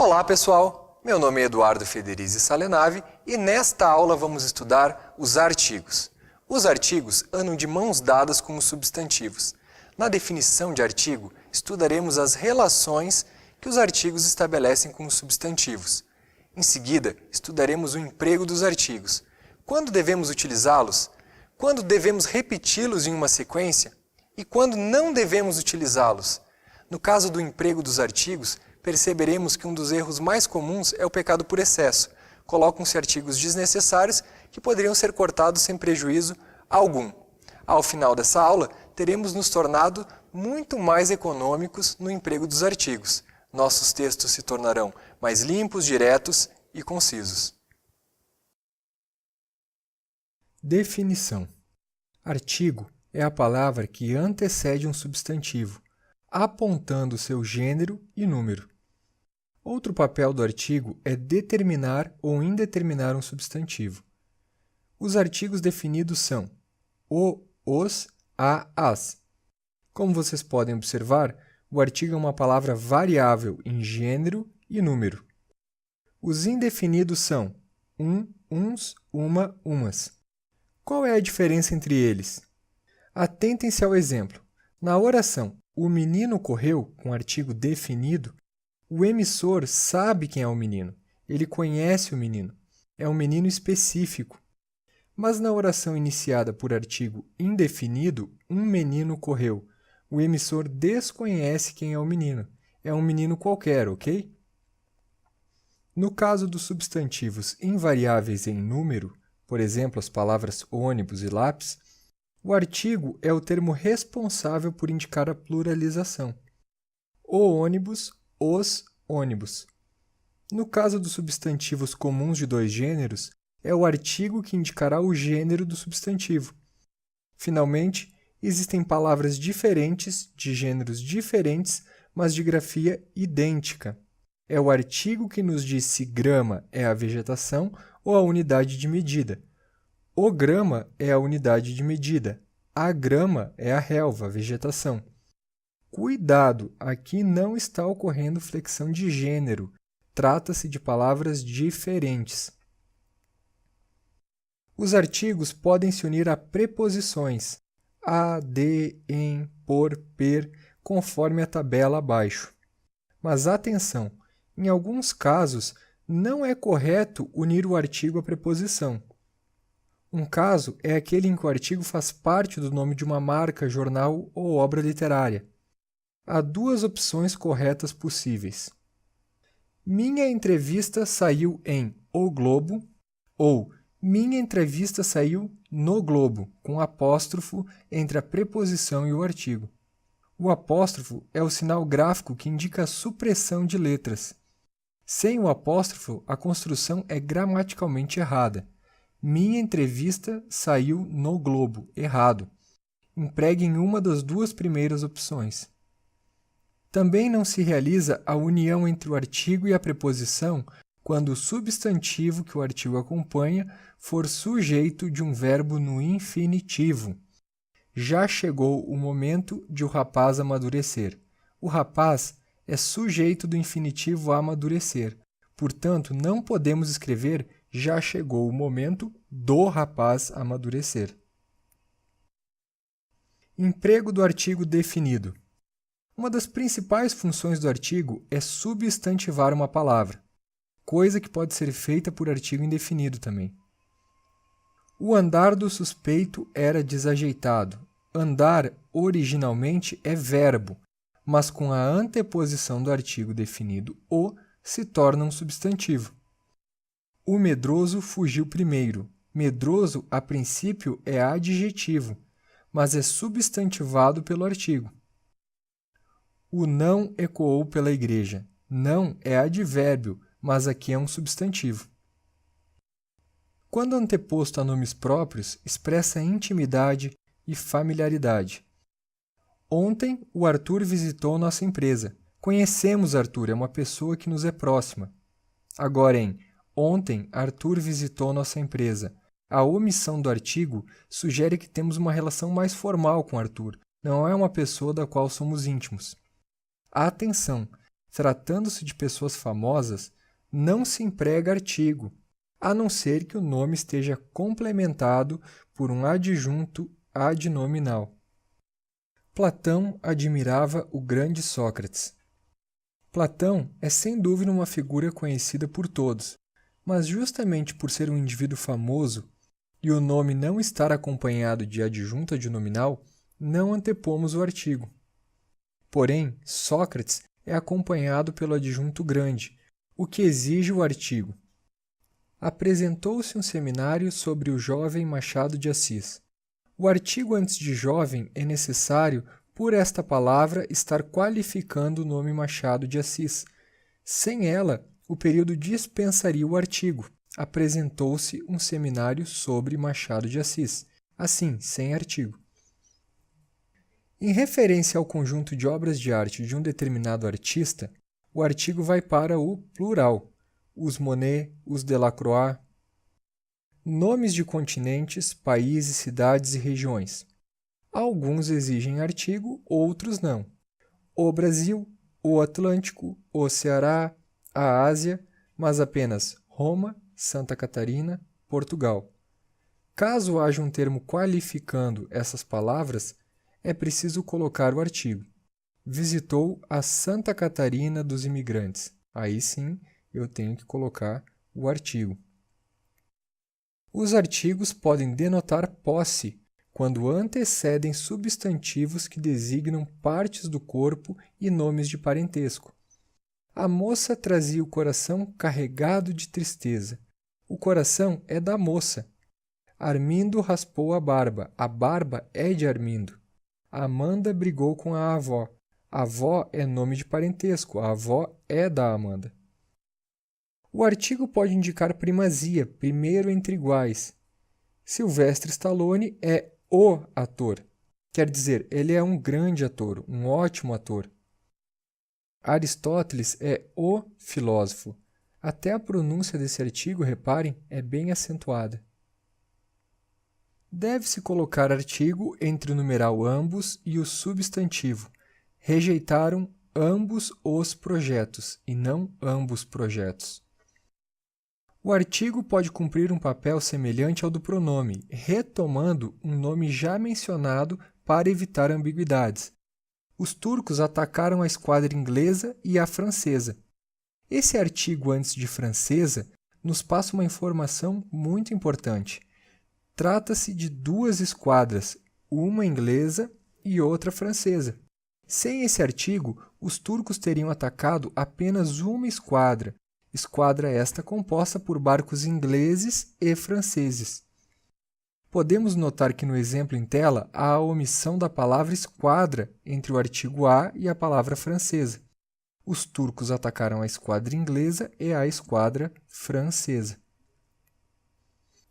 Olá pessoal, meu nome é Eduardo Federizi Salenave e nesta aula vamos estudar os artigos. Os artigos andam de mãos dadas com os substantivos. Na definição de artigo, estudaremos as relações que os artigos estabelecem com os substantivos. Em seguida, estudaremos o emprego dos artigos. Quando devemos utilizá-los? Quando devemos repeti-los em uma sequência? E quando não devemos utilizá-los? No caso do emprego dos artigos, perceberemos que um dos erros mais comuns é o pecado por excesso. Colocam-se artigos desnecessários que poderiam ser cortados sem prejuízo algum. Ao final dessa aula, teremos nos tornado muito mais econômicos no emprego dos artigos. Nossos textos se tornarão mais limpos, diretos e concisos. Definição. Artigo é a palavra que antecede um substantivo, apontando seu gênero e número. Outro papel do artigo é determinar ou indeterminar um substantivo. Os artigos definidos são o, os, a, as. Como vocês podem observar, o artigo é uma palavra variável em gênero e número. Os indefinidos são uns, uma, umas. Qual é a diferença entre eles? Atentem-se ao exemplo. Na oração "o menino correu", com artigo definido, o emissor sabe quem é o menino. Ele conhece o menino. É um menino específico. Mas na oração iniciada por artigo indefinido, "um menino correu", o emissor desconhece quem é o menino. É um menino qualquer, ok? No caso dos substantivos invariáveis em número, por exemplo, as palavras ônibus e lápis, o artigo é o termo responsável por indicar a pluralização. O ônibus, os ônibus. No caso dos substantivos comuns de dois gêneros, é o artigo que indicará o gênero do substantivo. Finalmente, existem palavras diferentes, de gêneros diferentes, mas de grafia idêntica. É o artigo que nos diz se grama é a vegetação ou a unidade de medida. O grama é a unidade de medida. A grama é a relva, a vegetação. Cuidado, aqui não está ocorrendo flexão de gênero. Trata-se de palavras diferentes. Os artigos podem se unir a preposições a, de, em, por, per, conforme a tabela abaixo. Mas atenção, em alguns casos não é correto unir o artigo à preposição. Um caso é aquele em que o artigo faz parte do nome de uma marca, jornal ou obra literária. Há duas opções corretas possíveis. Minha entrevista saiu em O Globo ou minha entrevista saiu no Globo, com apóstrofo entre a preposição e o artigo. O apóstrofo é o sinal gráfico que indica a supressão de letras. Sem o apóstrofo, a construção é gramaticalmente errada. Minha entrevista saiu no Globo. Errado. Empreguem uma das duas primeiras opções. Também não se realiza a união entre o artigo e a preposição quando o substantivo que o artigo acompanha for sujeito de um verbo no infinitivo. Já chegou o momento de o rapaz amadurecer. O rapaz é sujeito do infinitivo amadurecer. Portanto, não podemos escrever já chegou o momento do rapaz amadurecer. Emprego do artigo definido. Uma das principais funções do artigo é substantivar uma palavra, coisa que pode ser feita por artigo indefinido também. O andar do suspeito era desajeitado. Andar, originalmente, é verbo, mas com a anteposição do artigo definido o, se torna um substantivo. O medroso fugiu primeiro. Medroso, a princípio, é adjetivo, mas é substantivado pelo artigo. O não ecoou pela igreja. Não é advérbio, mas aqui é um substantivo. Quando anteposto a nomes próprios, expressa intimidade e familiaridade. Ontem, o Arthur visitou nossa empresa. Conhecemos Arthur, é uma pessoa que nos é próxima. Agora, ontem, Arthur visitou nossa empresa. A omissão do artigo sugere que temos uma relação mais formal com Arthur, não é uma pessoa da qual somos íntimos. Atenção! Tratando-se de pessoas famosas, não se emprega artigo, a não ser que o nome esteja complementado por um adjunto adnominal. Platão admirava o grande Sócrates. Platão é sem dúvida uma figura conhecida por todos, mas justamente por ser um indivíduo famoso e o nome não estar acompanhado de adjunto adnominal, não antepomos o artigo. Porém, Sócrates é acompanhado pelo adjunto grande, o que exige o artigo. Apresentou-se um seminário sobre o jovem Machado de Assis. O artigo antes de jovem é necessário por esta palavra estar qualificando o nome Machado de Assis. Sem ela, o período dispensaria o artigo. Apresentou-se um seminário sobre Machado de Assis. Assim, sem artigo. Em referência ao conjunto de obras de arte de um determinado artista, o artigo vai para o plural, os Monet, os Delacroix. Nomes de continentes, países, cidades e regiões. Alguns exigem artigo, outros não. O Brasil, o Atlântico, o Ceará, a Ásia, mas apenas Roma, Santa Catarina, Portugal. Caso haja um termo qualificando essas palavras, é preciso colocar o artigo. Visitou a Santa Catarina dos imigrantes. Aí sim, eu tenho que colocar o artigo. Os artigos podem denotar posse quando antecedem substantivos que designam partes do corpo e nomes de parentesco. A moça trazia o coração carregado de tristeza. O coração é da moça. Armindo raspou a barba é de Armindo. Amanda brigou com a avó. A avó é nome de parentesco, a avó é da Amanda. O artigo pode indicar primazia, primeiro entre iguais. Sylvester Stallone é o ator. Quer dizer, ele é um grande ator, um ótimo ator. Aristóteles é o filósofo. Até a pronúncia desse artigo, reparem, é bem acentuada. Deve-se colocar artigo entre o numeral ambos e o substantivo. Rejeitaram ambos os projetos e não ambos projetos. O artigo pode cumprir um papel semelhante ao do pronome, retomando um nome já mencionado para evitar ambiguidades. Os turcos atacaram a esquadra inglesa e a francesa. Esse artigo antes de francesa nos passa uma informação muito importante. Trata-se de duas esquadras, uma inglesa e outra francesa. Sem esse artigo, os turcos teriam atacado apenas uma esquadra esta composta por barcos ingleses e franceses. Podemos notar que no exemplo em tela há a omissão da palavra esquadra entre o artigo a e a palavra francesa. Os turcos atacaram a esquadra inglesa e a esquadra francesa.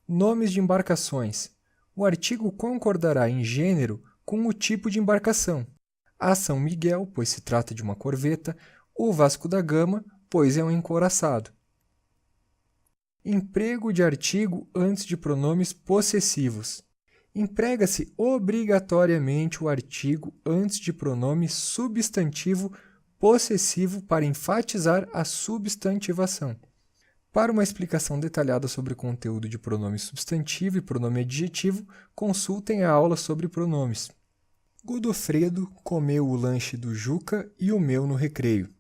Nomes de embarcações. O artigo concordará em gênero com o tipo de embarcação. A São Miguel, pois se trata de uma corveta, o Vasco da Gama, pois é um encouraçado. Emprego de artigo antes de pronomes possessivos. Emprega-se obrigatoriamente o artigo antes de pronome substantivo possessivo para enfatizar a substantivação. Para uma explicação detalhada sobre o conteúdo de pronome substantivo e pronome adjetivo, consultem a aula sobre pronomes. Godofredo comeu o lanche do Juca e o meu no recreio.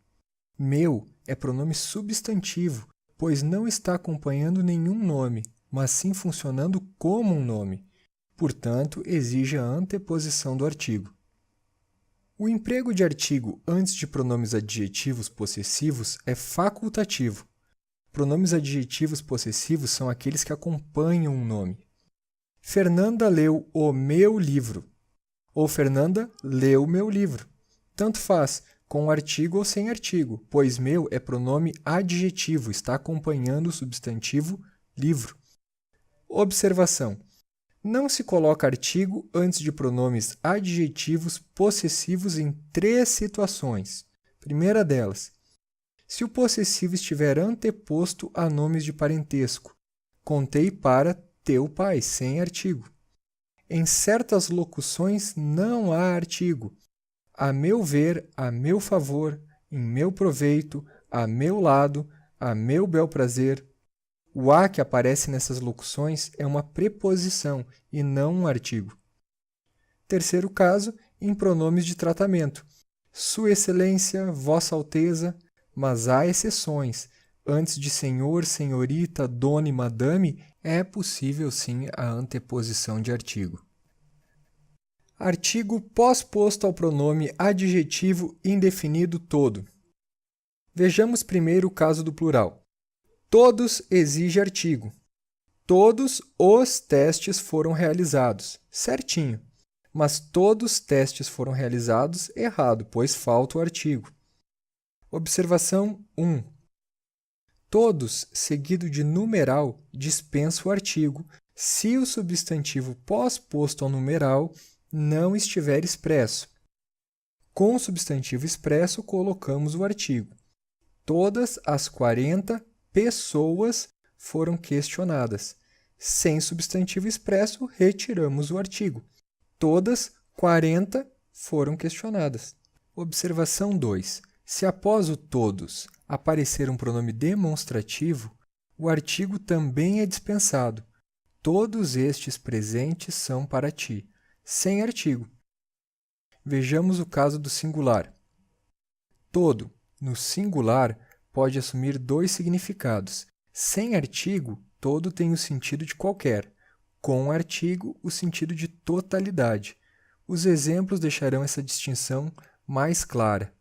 Meu é pronome substantivo, pois não está acompanhando nenhum nome, mas sim funcionando como um nome. Portanto, exige a anteposição do artigo. O emprego de artigo antes de pronomes adjetivos possessivos é facultativo. Pronomes adjetivos possessivos são aqueles que acompanham um nome. Fernanda leu o meu livro. Ou Fernanda leu meu livro. Tanto faz, com artigo ou sem artigo, pois meu é pronome adjetivo, está acompanhando o substantivo livro. Observação. Não se coloca artigo antes de pronomes adjetivos possessivos em 3 situações. Primeira delas, se o possessivo estiver anteposto a nomes de parentesco. Contei para teu pai, sem artigo. Em certas locuções não há artigo. A meu ver, a meu favor, em meu proveito, a meu lado, a meu bel prazer. O a que aparece nessas locuções é uma preposição e não um artigo. Terceiro caso, em pronomes de tratamento. Sua Excelência, Vossa Alteza, mas há exceções. Antes de senhor, senhorita, dona e madame, é possível sim a anteposição de artigo. Artigo pós-posto ao pronome adjetivo indefinido todo. Vejamos primeiro o caso do plural. Todos exige artigo. Todos os testes foram realizados. Certinho. Mas todos os testes foram realizados errado, pois falta o artigo. Observação 1. Todos, seguido de numeral, dispensa o artigo se o substantivo pós-posto ao numeral não estiver expresso. Com o substantivo expresso, colocamos o artigo. Todas as 40 pessoas foram questionadas. Sem substantivo expresso, retiramos o artigo. Todas 40 foram questionadas. Observação 2. Se após o todos aparecer um pronome demonstrativo, o artigo também é dispensado. Todos estes presentes são para ti. Sem artigo. Vejamos o caso do singular. Todo, no singular, pode assumir dois significados. Sem artigo, todo tem o sentido de qualquer. Com artigo, o sentido de totalidade. Os exemplos deixarão essa distinção mais clara.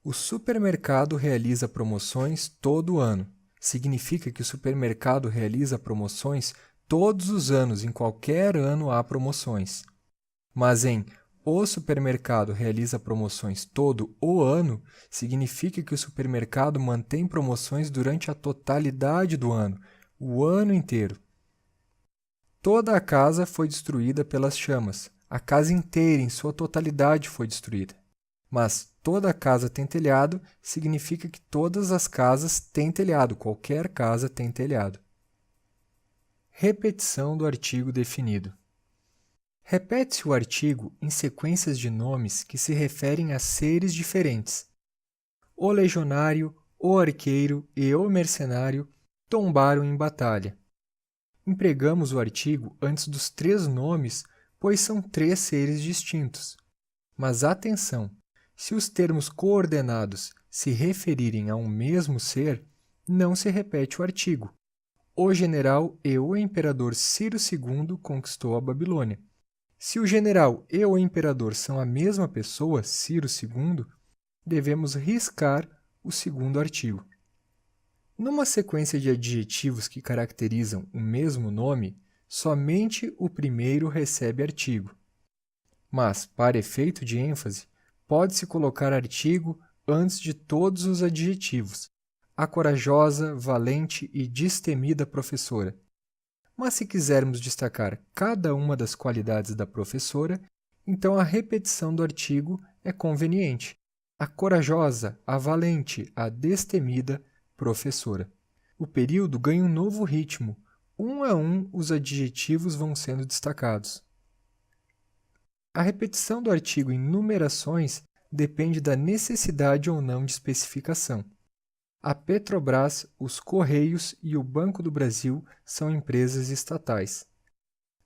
O supermercado realiza promoções todo ano. Significa que o supermercado realiza promoções todos os anos, em qualquer ano há promoções. Mas em o supermercado realiza promoções todo o ano, significa que o supermercado mantém promoções durante a totalidade do ano, o ano inteiro. Toda a casa foi destruída pelas chamas. A casa inteira, em sua totalidade, foi destruída. Mas toda a casa tem telhado significa que todas as casas têm telhado, qualquer casa tem telhado. Repetição do artigo definido. Repete-se o artigo em sequências de nomes que se referem a seres diferentes. O legionário, o arqueiro e o mercenário tombaram em batalha. Empregamos o artigo antes dos 3 nomes, pois são 3 seres distintos. Mas atenção! Se os termos coordenados se referirem a um mesmo ser, não se repete o artigo. O general e o imperador Ciro II conquistou a Babilônia. Se o general e o imperador são a mesma pessoa, Ciro II, devemos riscar o segundo artigo. Numa sequência de adjetivos que caracterizam o mesmo nome, somente o primeiro recebe artigo. Mas, para efeito de ênfase, pode-se colocar artigo antes de todos os adjetivos, a corajosa, valente e destemida professora. Mas se quisermos destacar cada uma das qualidades da professora, então a repetição do artigo é conveniente. A corajosa, a valente, a destemida professora. O período ganha um novo ritmo. Um a um, os adjetivos vão sendo destacados. A repetição do artigo em numerações depende da necessidade ou não de especificação. A Petrobras, os Correios e o Banco do Brasil são empresas estatais.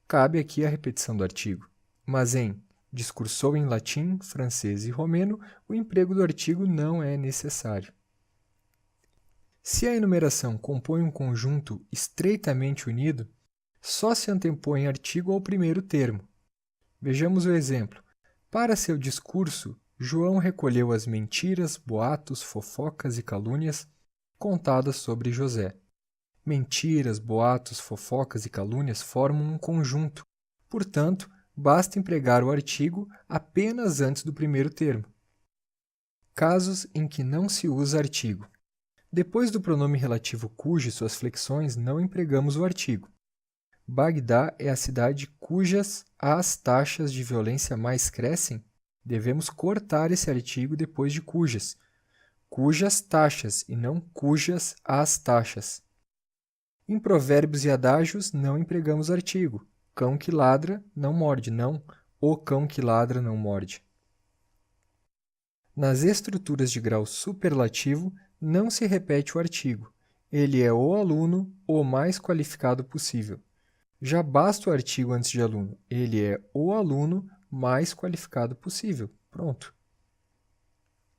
Cabe aqui a repetição do artigo, mas em discursou em latim, francês e romeno, o emprego do artigo não é necessário. Se a enumeração compõe um conjunto estreitamente unido, só se antepõe artigo ao primeiro termo. Vejamos o exemplo. Para seu discurso, João recolheu as mentiras, boatos, fofocas e calúnias contadas sobre José. Mentiras, boatos, fofocas e calúnias formam um conjunto. Portanto, basta empregar o artigo apenas antes do primeiro termo. Casos em que não se usa artigo. Depois do pronome relativo cujo e suas flexões, não empregamos o artigo. Bagdá é a cidade cujas as taxas de violência mais crescem? Devemos cortar esse artigo depois de cujas. Cujas taxas e não cujas as taxas. Em provérbios e adágios, não empregamos artigo. Cão que ladra não morde, não. O cão que ladra não morde. Nas estruturas de grau superlativo, não se repete o artigo. Ele é o aluno o mais qualificado possível. Já basta o artigo antes de aluno. Ele é o aluno mais qualificado possível. Pronto.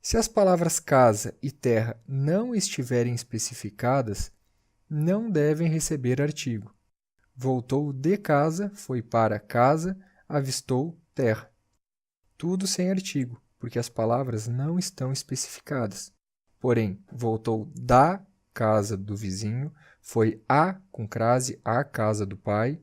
Se as palavras casa e terra não estiverem especificadas, não devem receber artigo. Voltou de casa, foi para casa, avistou terra. Tudo sem artigo, porque as palavras não estão especificadas. Porém, voltou da casa do vizinho, foi com crase à casa do pai,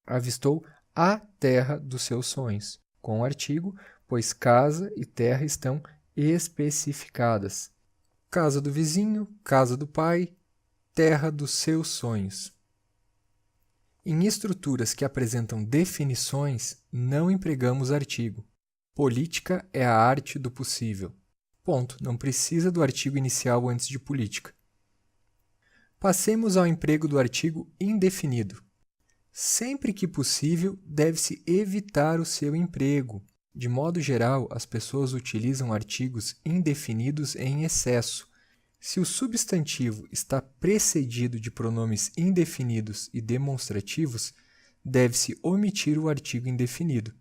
avistou a terra dos seus sonhos, com artigo, pois casa e terra estão especificadas. Casa do vizinho, casa do pai, terra dos seus sonhos. Em estruturas que apresentam definições, não empregamos artigo. Política é a arte do possível. Ponto. Não precisa do artigo inicial antes de política. Passemos ao emprego do artigo indefinido. Sempre que possível, deve-se evitar o seu emprego. De modo geral, as pessoas utilizam artigos indefinidos em excesso. Se o substantivo está precedido de pronomes indefinidos e demonstrativos, deve-se omitir o artigo indefinido.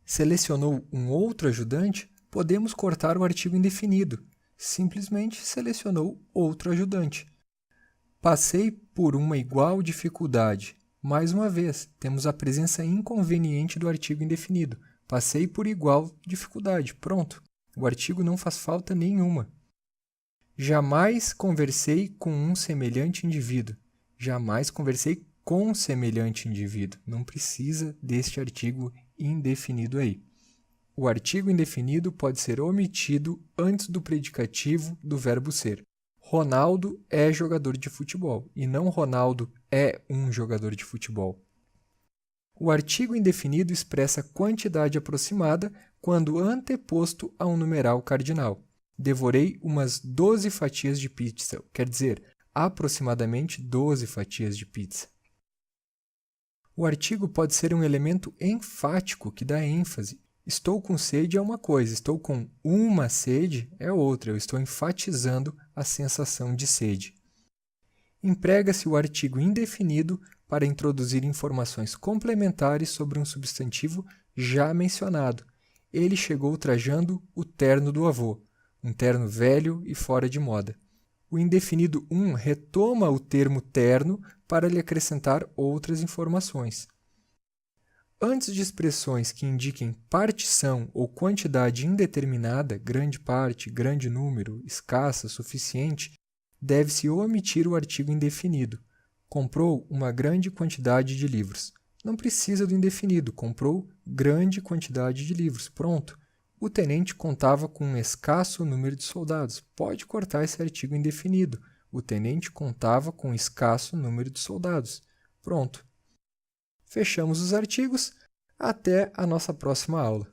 Selecionou um outro ajudante? Podemos cortar o artigo indefinido. Simplesmente selecionou outro ajudante. Passei por uma igual dificuldade. Mais uma vez, temos a presença inconveniente do artigo indefinido. Passei por igual dificuldade. Pronto. O artigo não faz falta nenhuma. Jamais conversei com um semelhante indivíduo. Jamais conversei com semelhante indivíduo. Não precisa deste artigo indefinido aí. O artigo indefinido pode ser omitido antes do predicativo do verbo ser. Ronaldo é jogador de futebol e não Ronaldo é um jogador de futebol. O artigo indefinido expressa quantidade aproximada quando anteposto a um numeral cardinal. Devorei umas 12 fatias de pizza, quer dizer, aproximadamente 12 fatias de pizza. O artigo pode ser um elemento enfático que dá ênfase. Estou com sede é uma coisa, estou com uma sede é outra. Eu estou enfatizando a sensação de sede. Emprega-se o artigo indefinido para introduzir informações complementares sobre um substantivo já mencionado. Ele chegou trajando o terno do avô, um terno velho e fora de moda. O indefinido retoma o termo terno para lhe acrescentar outras informações. Antes de expressões que indiquem partição ou quantidade indeterminada, grande parte, grande número, escassa, suficiente, deve-se omitir o artigo indefinido. Comprou uma grande quantidade de livros. Não precisa do indefinido, comprou grande quantidade de livros. Pronto. O tenente contava com um escasso número de soldados. Pode cortar esse artigo indefinido. O tenente contava com um escasso número de soldados. Pronto. Fechamos os artigos. Até a nossa próxima aula.